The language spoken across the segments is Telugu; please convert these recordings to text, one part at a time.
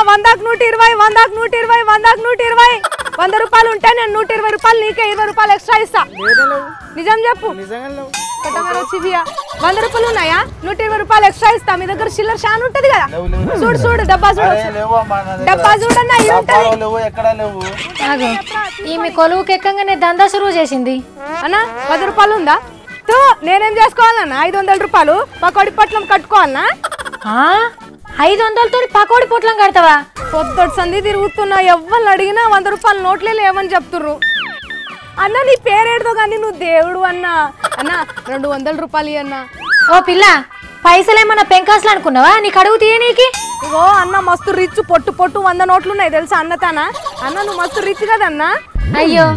వందకు 120 వందకు 120 వందకు 120 100 రూపాయలు ఉంటే నేను 120 రూపాయలు నీకే 20 రూపాయలు ఎక్స్ట్రా ఇస్తా నిజం చెప్పు 100 రూపాయలు ఉన్నాయా 120 రూపాయలు ఎక్స్ట్రా ఇస్తా మీ దగ్గర చిల్లర షాన్ ఉంటది కదా చూడు చూడు డబ్బా చూడన్నా ఈమె కొలువుకి ఎక్కంగానే దందా షురువు చేసింది అన్నా 10 రూపాయలు ఉందా నేనేం చేసుకోవాలన్నా 500 రూపాయలు పకోడి పొట్లం కట్టుకోవాలన్నా 500తో పకోడి పొట్లం కడతావా పొద్దుటి సంధి తిరుగుతున్నా ఎవ్వరు అడిగినా 100 రూపాయలు నోట్లే లేవని చెప్తుర్రు అన్న నీ పేరేడుతో కానీ నువ్వు దేవుడు అన్నా అన్న 200 రూపాయలు అన్నా ఓ పిల్ల పైసలేమన్నా పెంకాసులు అనుకున్నావా నీకు అడుగు తీయనీకి ఇగో అన్న మస్తు రిచ్ పొట్టు 100 నోట్లు ఉన్నాయి తెలుసా అన్నతానా అన్న నువ్వు మస్తు రిచ్ కదన్నా అయ్యో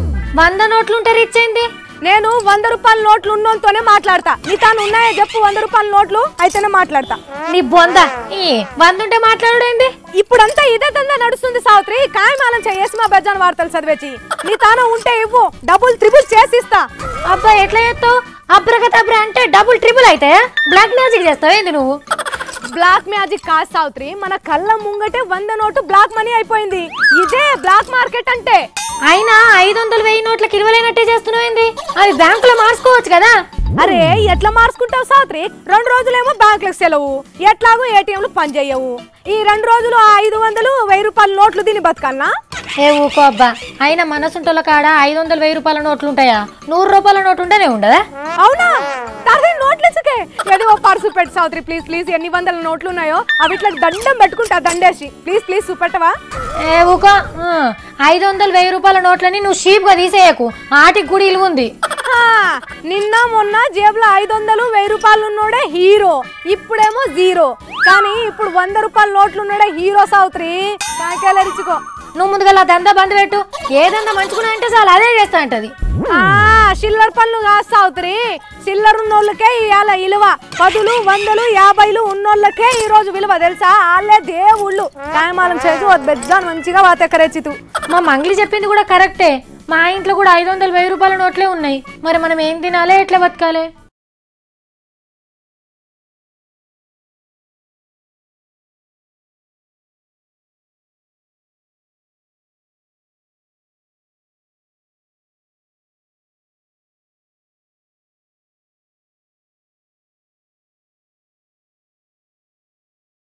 100 నోట్లుంటే రిచ్ ఏంది నేను 100 రూపాయల నోట్లు ఉన్నోతోనే మాట్లాడతా నీ తాను ఉన్నాయో చెప్పు 100 రూపాయల నోట్లు అయితేనే మాట్లాడతా నీ బొంద 100 ఉంటే మాట్లాడేంది ఇప్పుడంతా ఇదే దందా నడుస్తుంది సావిత్రి కాయమాలం చేసి మా బెజ్జాన్ వార్తలు చదివేచి నీ తాను ఉంటే ఇవ్వు డబుల్ ట్రిపుల్ చేసిస్తా అబ్బా ఎట్లా చేస్తావు అబ్రకతబ్రా అంటే డబుల్ ట్రిపుల్ అయితే బ్లాక్ మ్యాజిక్ చేస్తావు ఏంది నువ్వు బ్లాక్ మ్యాజిక్ కాదు సావిత్రి మన కళ్ళ ముంగటే 100 నోటు బ్లాక్ మనీ అయిపోయింది ఇదే బ్లాక్ మార్కెట్ అంటే అయినా 500 1000 నోట్లకి ఇరవలేనట్టే చేస్తున్నావు అవి బ్యాంకులో మార్చుకోవచ్చు కదా అరే ఎట్లా మార్చుకుంటావు సావిత్రి 2 రోజులేమో బ్యాంకులకు సెలవు ఎట్లాగో ఏటీఎంలు పనిచేయవు ఈ 2 రోజులు 500 1000 రూపాయల నోట్లు తిని బతకాలనా ఏ ఊకో అబ్బా అయినా మనసుంటోళ్ళ కాడ 500 1000 రూపాయల నోట్లు ఉంటాయా 100 రూపాయల నోటు ఉంటేనే ఉండదా అవునా నోట్లు ఇసుకే ఏదో పర్సు పెట్టు సావిత్రి ప్లీజ్ ప్లీజ్ ఎన్ని 100 నోట్లు ఉన్నాయో అవి ఇట్లా దండం పెట్టుకుంటా దండేసి ప్లీజ్ ప్లీజ్ చూపెట్టవా ఏ ఊకో 500 1000 రూపాయల నోట్లని నువ్వు షీప్ గా తీసేయకు ఆటికి కూడా ఇలువ ఉంది నిన్న మొన్న జేబులో 500 1000 రూపాయలు ఉన్నోడే హీరో ఇప్పుడేమో జీరో కానీ ఇప్పుడు 100 రూపాయల నోట్లు ఉన్నాడే హీరో సావిత్రి కాకెలరిచుకో నువ్వు ముందుగా దందా బంద్ పెట్టు ఏదన్నా మంచుకున్నా అంటే చాలు అదే చేస్తా అంటది చిల్లర పనులు కాదు సావిత్రి చిల్లర ఉన్నోళ్ళకే ఇవాళ విలువ 10 100 50 ఉన్నోళ్ళకే ఈ రోజు విలువ తెలుసా వాళ్ళే దేవుళ్ళు కాయమాలం చేసి బెజ్జాన్ మంచిగా వాతెక్కరేచితు మా మంగ్లీ చెప్పింది కూడా కరెక్టే మా ఇంట్లో కూడా 500 1000 రూపాయల నోట్లే ఉన్నాయి మరి మనం ఏం తినాలి ఎట్లా బతకాలి